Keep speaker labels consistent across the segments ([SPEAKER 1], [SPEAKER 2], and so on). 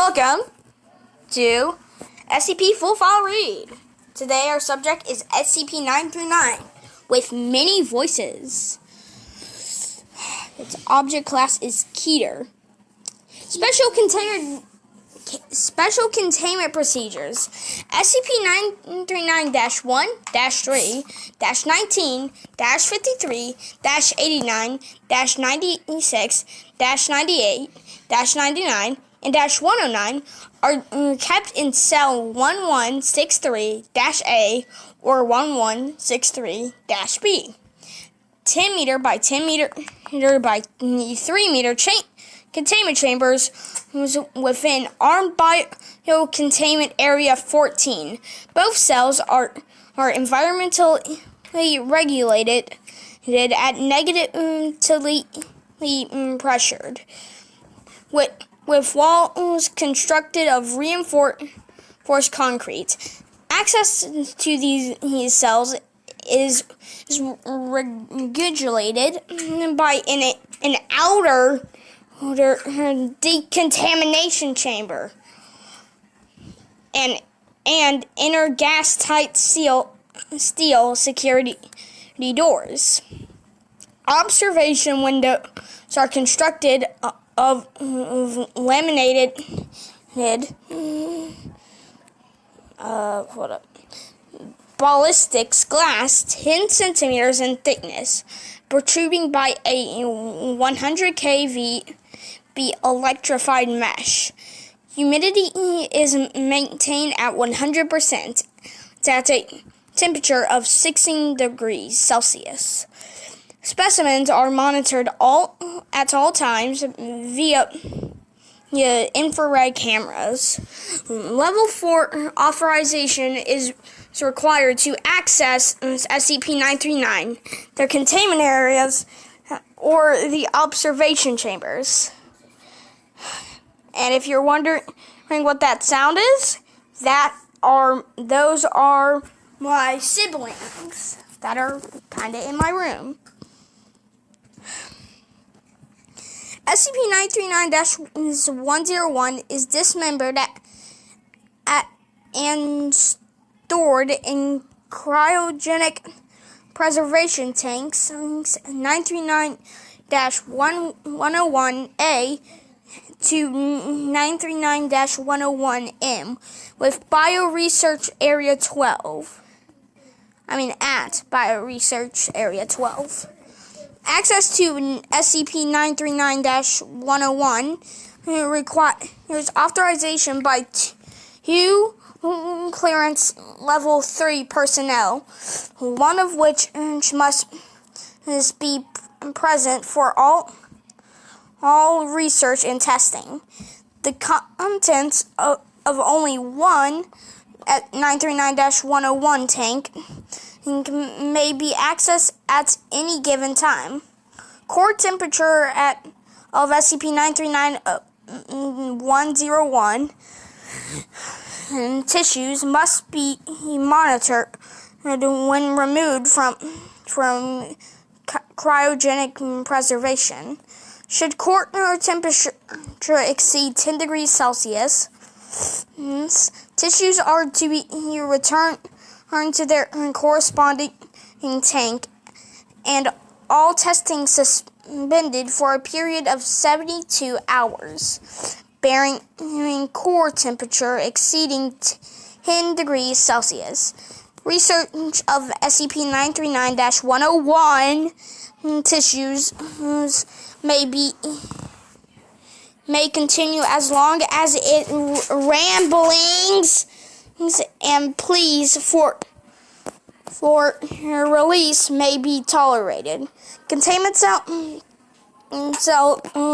[SPEAKER 1] Welcome to SCP Full File Read. Today our subject is SCP-939 with many voices. Its object class is Keter. Special containment procedures. SCP-939-1-3-19-53-89-96-98-99 and -109 are kept in cell 1163-A or 1163-B. 10 meter by 10 meter by 3 meter containment chambers within Armed Biocontainment Area 14. Both cells are environmentally regulated at negatively pressured, with walls constructed of reinforced concrete. Access to these cells is regulated by an outer decontamination chamber and inner gas-tight steel security doors. Observation windows are constructed of laminated ballistics glass 10 centimeters in thickness, protruding by a 100 kV electrified mesh. Humidity is maintained at 100%. It's at a temperature of 16 degrees Celsius. Specimens are monitored at all times via infrared cameras. Level 4 authorization is required to access SCP-939, their containment areas, or the observation chambers. And if you're wondering what that sound is, those are my siblings that are kind of in my room. SCP-939-101 is dismembered and stored in cryogenic preservation tanks. 939-101A to 939-101M with Bioresearch Area 12. At Bioresearch Area 12. Access to SCP-939-101 requires authorization by 2 clearance level 3 personnel, one of which must be present for all research and testing. The contents of only one at 939-101 tank may be accessed at any given time. Core temperature of SCP-939-101 and tissues must be monitored when removed from cryogenic preservation. Should core temperature exceed 10 degrees Celsius, tissues are to be returned to their corresponding tank and all testing suspended for a period of 72 hours, bearing core temperature exceeding 10 degrees Celsius. Research of SCP-939-101 tissues may continue as long as it ramblings and pleas for release may be tolerated. Containment cell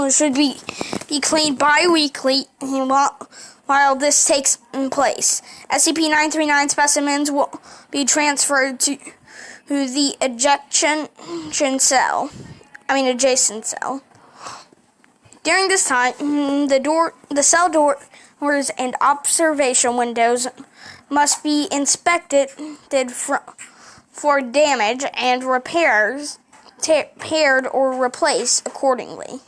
[SPEAKER 1] should be cleaned bi-weekly while this takes place. SCP-939 specimens will be transferred to the adjacent cell. During this time, the cell doors and observation windows must be inspected for damage and repaired or replaced accordingly.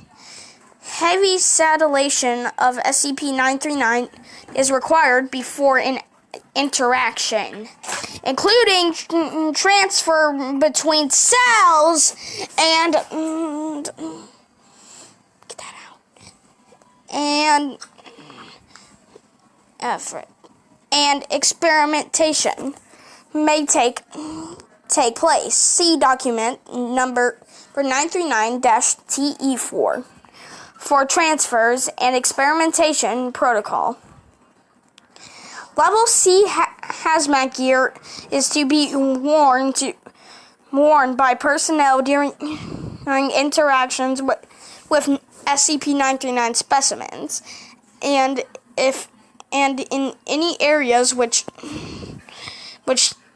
[SPEAKER 1] Heavy sedation of SCP-939 is required before an interaction, including transfer between cells and get that out and effort and experimentation may take place. See document number for 939-TE4 for transfers and experimentation protocol. Level C hazmat gear is to be worn by personnel during interactions with SCP-939 specimens, and in any areas which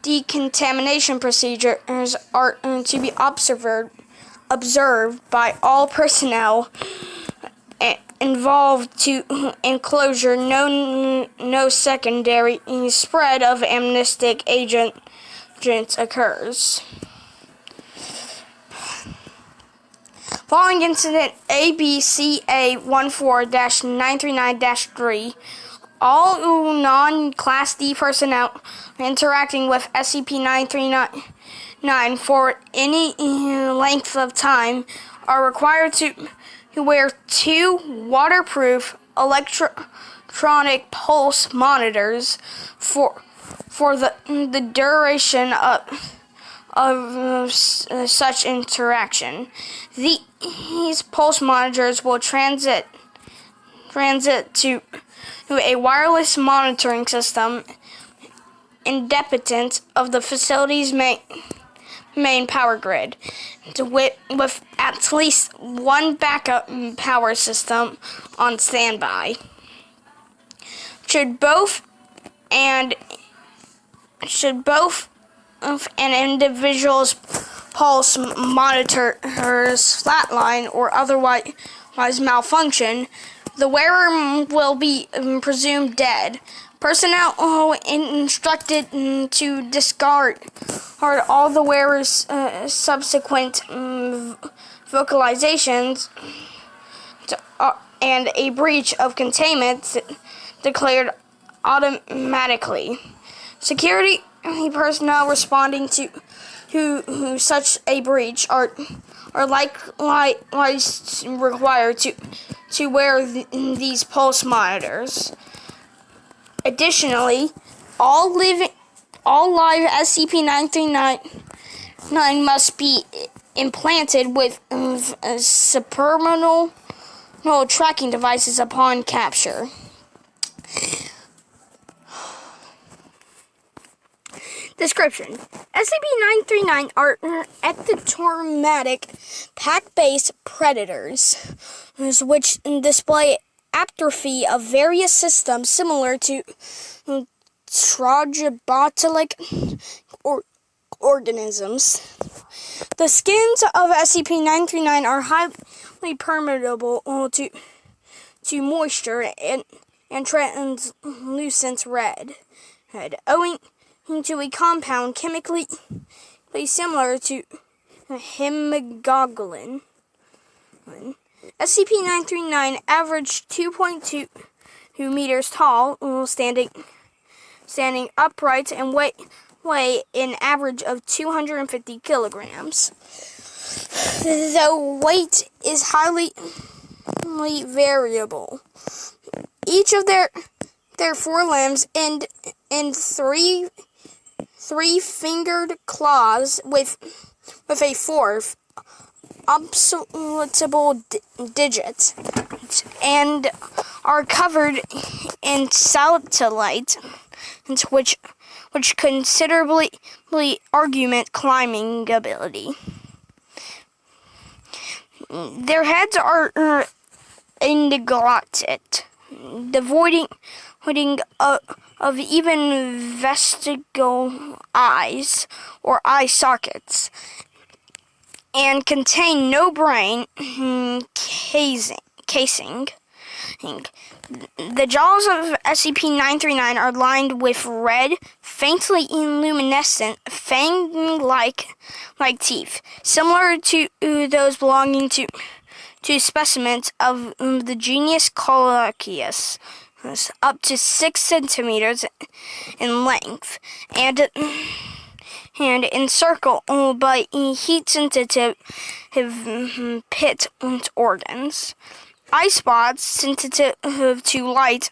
[SPEAKER 1] decontamination procedures are to be observed by all personnel involved to enclosure. No secondary spread of amnestic agents occurs. Following incident ABCA 14-939-3, all non-Class D personnel interacting with SCP-939 for any length of time are required to wear 2 waterproof electronic pulse monitors for the duration of such interaction. These pulse monitors will transit to a wireless monitoring system independent of the facility's main power grid, with at least one backup power system on standby. Should both an individual's pulse monitors flatline or otherwise malfunction, the wearer will be presumed dead. Personnel instructed to discard all the wearer's subsequent vocalizations and a breach of containment declared automatically. Security personnel responding to such a breach are likewise required to wear these pulse monitors. Additionally, all live SCP-939 must be implanted with subliminal tracking devices upon capture. Description: SCP-939 are ectotraumatic pack-based predators, which display atrophy of various systems similar to troglodytic organisms. The skins of SCP-939 are highly permeable to moisture and translucent red, owing to a compound chemically similar to hemoglobin. SCP-939 averaged 2.2 meters tall, standing upright, and weigh an average of 250 kilograms. The weight is highly variable. Each of their forelimbs end in three-fingered claws with a fourth obsolete digit, and are covered in satellite, which considerably augment climbing ability. Their heads are indiglotted, devoid of even vestigial eyes or eye sockets, and contain no brain casing. The jaws of SCP-939 are lined with red, faintly luminescent, fang-like teeth, similar to those belonging to to specimens of the genus Colloquius, up to 6 centimeters in length, and encircled by heat-sensitive pit organs. Eye spots sensitive to light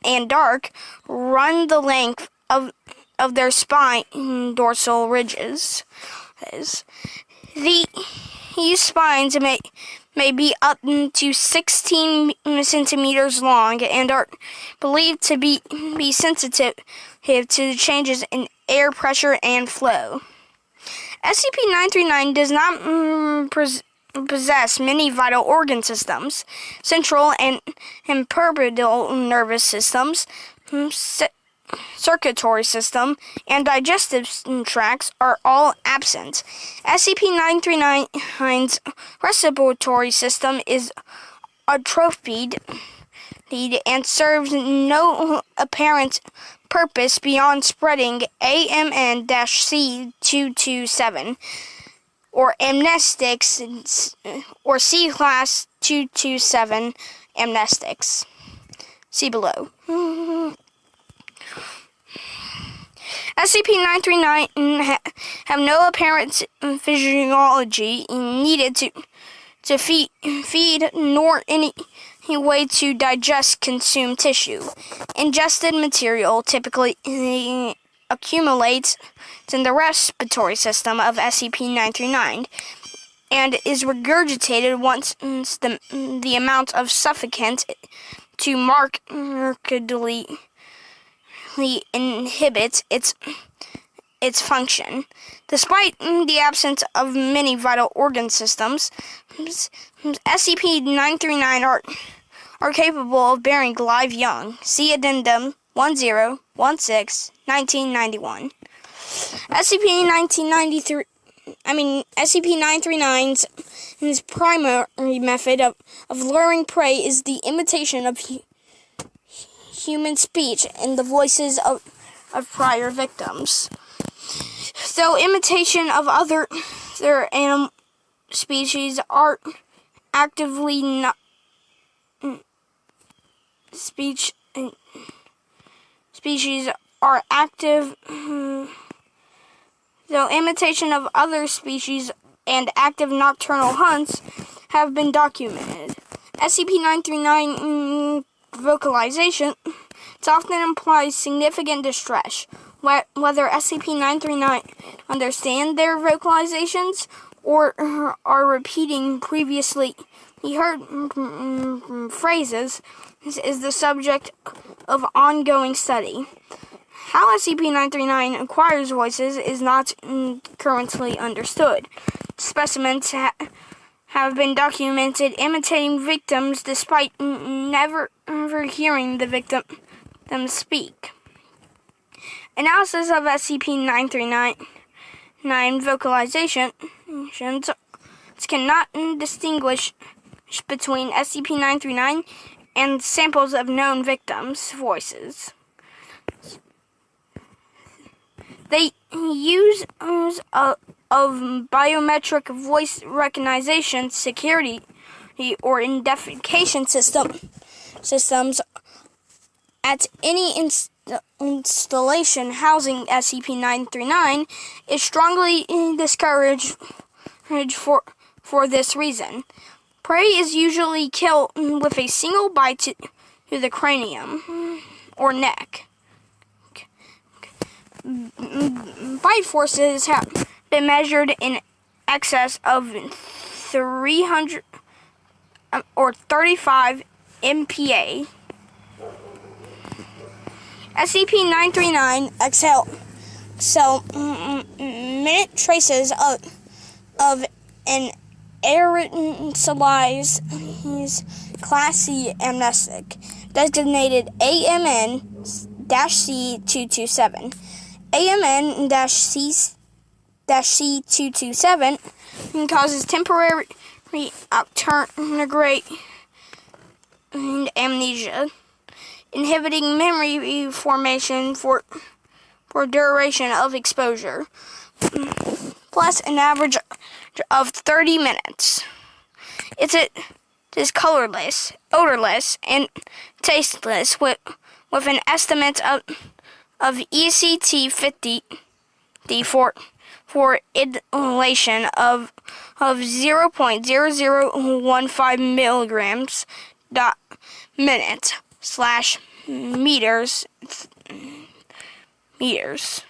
[SPEAKER 1] and dark run the length of their spine dorsal ridges. These spines may be up to 16 centimeters long and are believed to be sensitive to changes in air pressure and flow. SCP-939 does not possess many vital organ systems. Central and peripheral nervous systems, circulatory system, and digestive tracts are all absent. SCP-939's respiratory system is atrophied and serves no apparent purpose beyond spreading AMN-C227 or amnestics or C-Class 227 amnestics. See below. SCP-939 have no apparent physiology needed to feed nor any way to digest consumed tissue. Ingested material typically accumulates in the respiratory system of SCP-939 and is regurgitated once the amount of suffocant to markedly inhibits its function. Despite the absence of many vital organ systems, SCP-939 are capable of bearing live young. See Addendum 1016-1991. SCP-939's primary method of luring prey is the imitation of human speech and the voices of prior victims. Though imitation of other animal species are actively not though imitation of other species and active nocturnal hunts have been documented. SCP-939 vocalization often implies significant distress. Whether SCP-939 understand their vocalizations or are repeating previously heard phrases is the subject of ongoing study. How SCP-939 acquires voices is not currently understood. Specimens have been documented imitating victims despite never hearing the victim speak. Analysis of SCP-939 vocalizations cannot distinguish between SCP-939 and samples of known victims' voices. The use of biometric voice recognition security or identification systems at any installation housing SCP-939 is strongly discouraged for this reason. Prey is usually killed with a single bite to the cranium or neck. Bite forces have been measured in excess of 300 or 35 MPa. SCP-939 exhale minute traces of an aerosolized Class C amnestic designated AMN-C227. AMN-C227 causes temporary retrograde amnesia, inhibiting memory formation for duration of exposure, plus an average of 30 minutes. It is colorless, odorless, and tasteless, with an estimate of ECT-50 for inhalation of 0.0015 milligrams minute / meters. Here's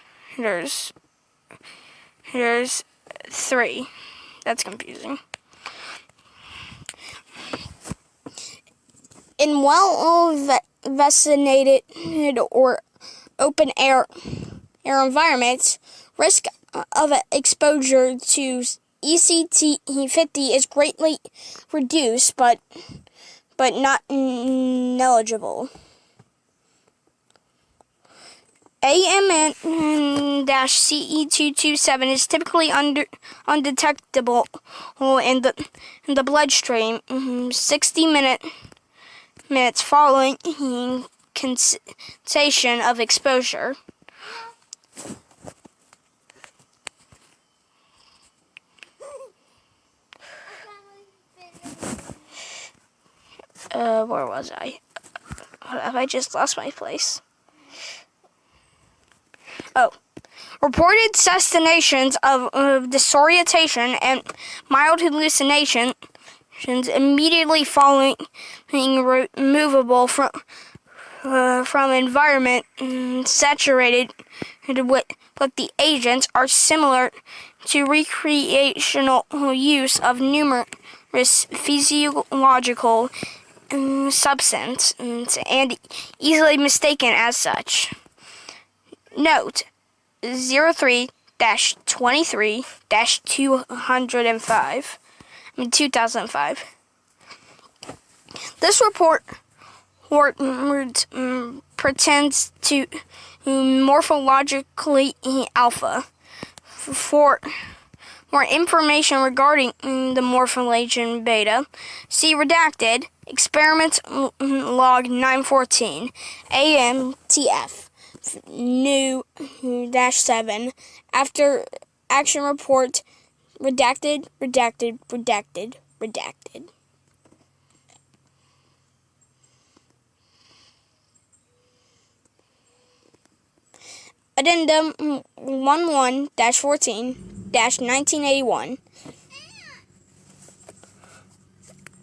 [SPEAKER 1] 3. That's confusing. In well-ventilated or open air environments, risk of exposure to ECT-50 is greatly reduced, but not negligible. AMN-CE227 is typically undetectable in the bloodstream 60 minutes following cessation of exposure. Where was I? Have I just lost my place? Oh. Reported cessations of disorientation and mild hallucinations immediately following removable from environment saturated with the agents are similar to recreational use of numerous physiological substances and easily mistaken as such. Note 03-23-2005. This report pretends to morphologically alpha. For more information regarding the morphology beta, see redacted experiment log 914 AMTF new -7 after action report redacted. Addendum 11-14-1981.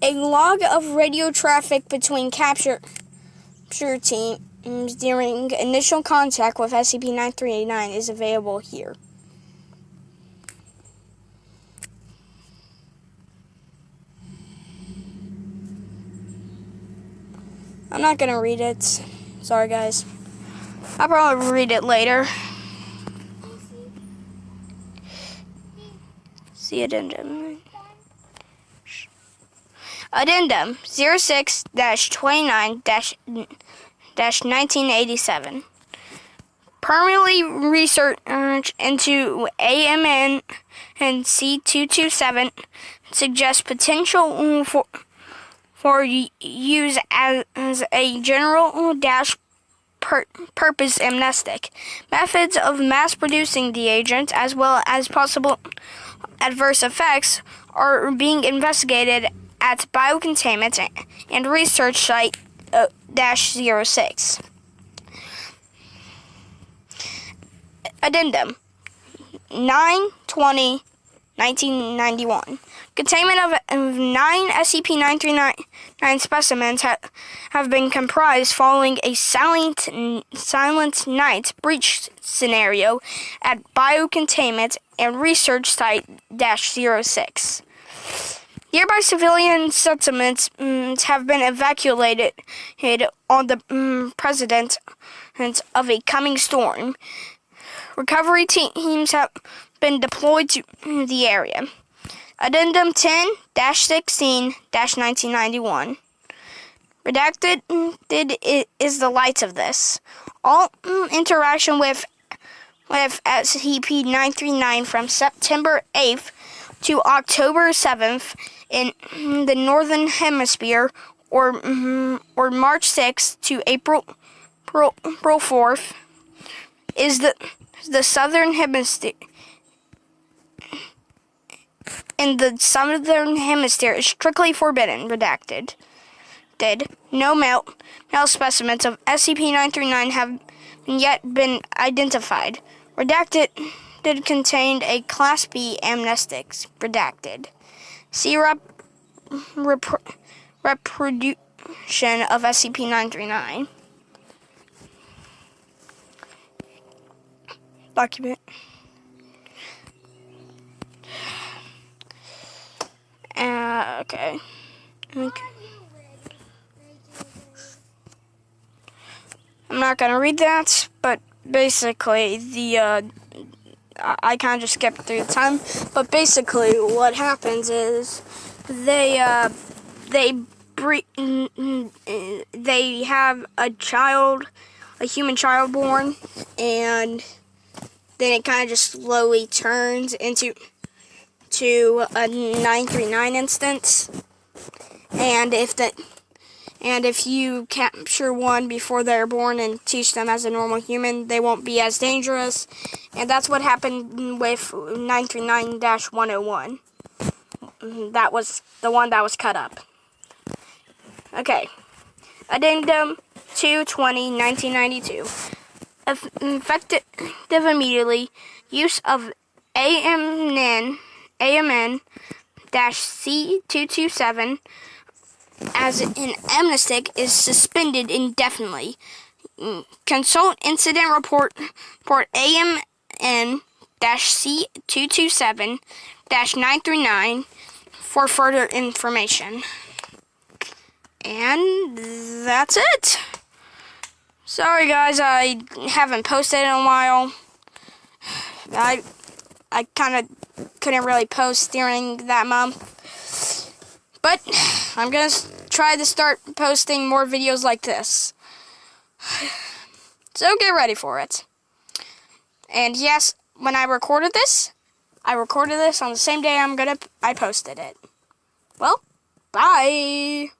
[SPEAKER 1] A log of radio traffic between capture teams during initial contact with SCP-939 is available here. I'm not gonna read it. Sorry, guys. I'll probably read it later. See addendum. Addendum 06-29-1987. Permanently research into AMN and C227 suggests potential for use as a general purpose amnestic. Methods of mass producing the agent, as well as possible adverse effects, are being investigated at Biocontainment and Research Site -06. Addendum 9/20/1991. Containment of 9 SCP-939 specimens have been comprised following a silent night breach scenario at Biocontainment and Research Site -06. Nearby civilian settlements have been evacuated on the precedent of a coming storm. Recovery teams have been deployed to the area. Addendum 10-16-1991. Redacted is the light of this. All interaction with SCP-939 from September 8th to October 7th in the Northern Hemisphere, or March 6th to April 4th is the Southern Hemisphere. in the southern hemisphere is strictly forbidden. Redacted. No male specimens of SCP-939 have yet been identified. Redacted contained a Class B amnestics. Redacted. See reproduction of SCP-939. Document. Okay. I'm not gonna read that, but basically I kind of just skipped through the time. But basically, what happens is they have a human child born, and then it kind of just slowly turns into a 939 instance. And if you capture one before they're born and teach them as a normal human, they won't be as dangerous. And that's what happened with 939-101. That was the one that was cut up. Okay. Addendum 2/20/1992. Effective immediately. Use of AMN-C227 as an amnestic is suspended indefinitely. Consult incident report AMN-C227-939 for further information. And that's it. Sorry guys, I haven't posted in a while. I kind of couldn't really post during that month. But I'm going to try to start posting more videos like this. So get ready for it. And yes, when I recorded this on the same day I posted it. Well, bye.